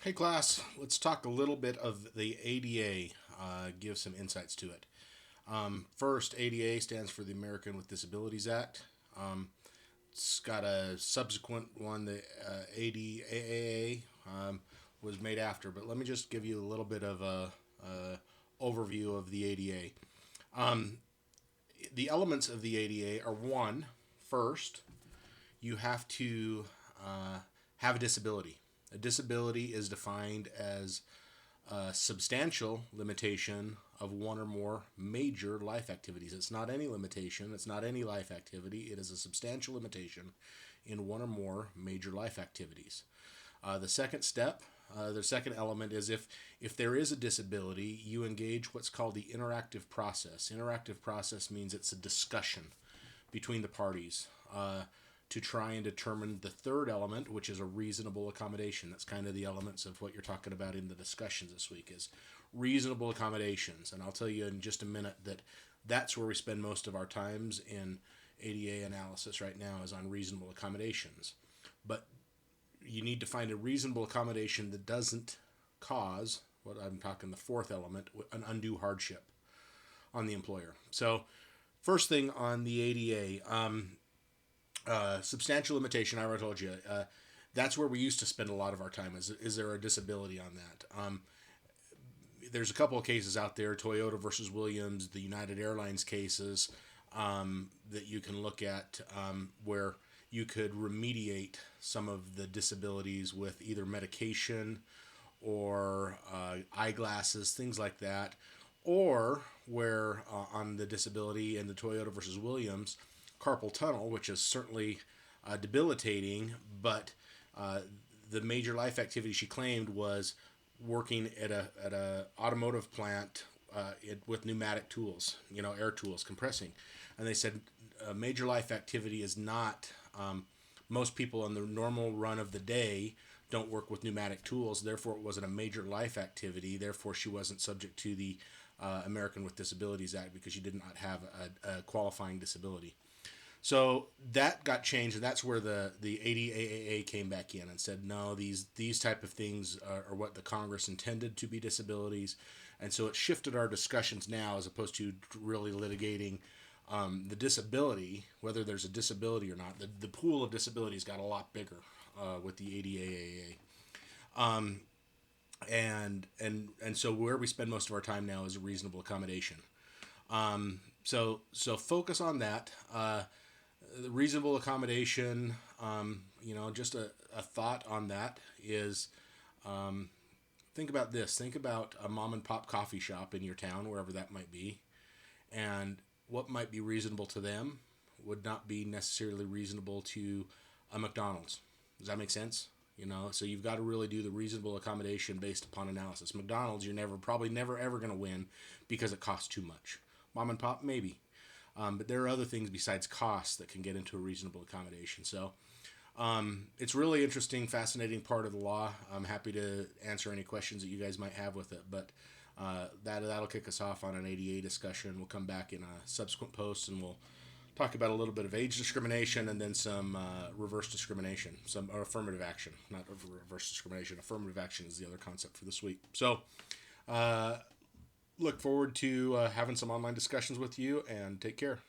Hey class, let's talk a little bit of the ADA, give some insights to it. First, ADA stands for the American with Disabilities Act. It's got a subsequent one, the ADAA, was made after, but let me just give you a little bit of a overview of the ADA. The elements of the ADA are one, first, you have to have a disability. A disability is defined as a substantial limitation of one or more major life activities. It's not any limitation, it's not any life activity, it is a substantial limitation in one or more major life activities. The second step, the second element is if there is a disability, you engage what's called the interactive process. Interactive process means it's a discussion between the parties to try and determine the third element, which is a reasonable accommodation. That's kind of the elements of what you're talking about in the discussions this week is reasonable accommodations. And I'll tell you in just a minute that that's where we spend most of our times in ADA analysis right now is on reasonable accommodations. But you need to find a reasonable accommodation that doesn't cause, what I'm talking the fourth element, an undue hardship on the employer. So first thing on the ADA, substantial limitation, I already told you, that's where we used to spend a lot of our time. Is there a disability on that? There's a couple of cases out there, Toyota versus Williams, the United Airlines cases, that you can look at where you could remediate some of the disabilities with either medication or eyeglasses, things like that, or where on the disability in the Toyota versus Williams, carpal tunnel, which is certainly debilitating, but the major life activity she claimed was working at a automotive plant with pneumatic tools, air tools, compressing. And they said a major life activity is not, most people in the normal run of the day don't work with pneumatic tools, therefore it wasn't a major life activity, therefore she wasn't subject to the American with Disabilities Act because she did not have a qualifying disability. So that got changed, and that's where the ADAA came back in and said, no, these type of things are what the Congress intended to be disabilities, and so it shifted our discussions now as opposed to really litigating the disability, whether there's a disability or not. The pool of disabilities got a lot bigger with the ADAA. And so where we spend most of our time now is a reasonable accommodation. So focus on that. The reasonable accommodation, just a thought on that is, think about this. Think about a mom and pop coffee shop in your town, wherever that might be, and what might be reasonable to them would not be necessarily reasonable to a McDonald's. Does that make sense? So you've got to really do the reasonable accommodation based upon analysis. McDonald's, you're probably never ever going to win because it costs too much. Mom and pop, maybe. But there are other things besides cost that can get into a reasonable accommodation. So it's really interesting, fascinating part of the law. I'm happy to answer any questions that you guys might have with it. But that'll kick us off on an ADA discussion. We'll come back in a subsequent post and we'll talk about a little bit of age discrimination and then some reverse discrimination, or affirmative action, not reverse discrimination. Affirmative action is the other concept for this week. So look forward to having some online discussions with you, and take care.